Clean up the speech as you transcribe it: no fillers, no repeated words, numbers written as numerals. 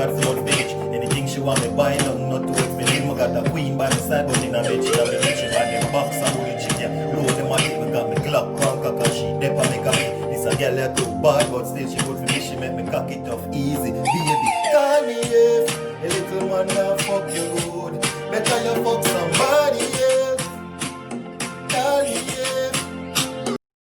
got for much bitch. Anything she want me buy, nothing not to it. Me name, I got a queen by my side, but in a bed she got me rich. And them box and bullet she can load them at it. We got me glock, crank, cause she dep and make a me. This a girl that too bad, but still she good for me. She make me cock it off easy, baby. Call me if a little man now fuck you good. Better you fuck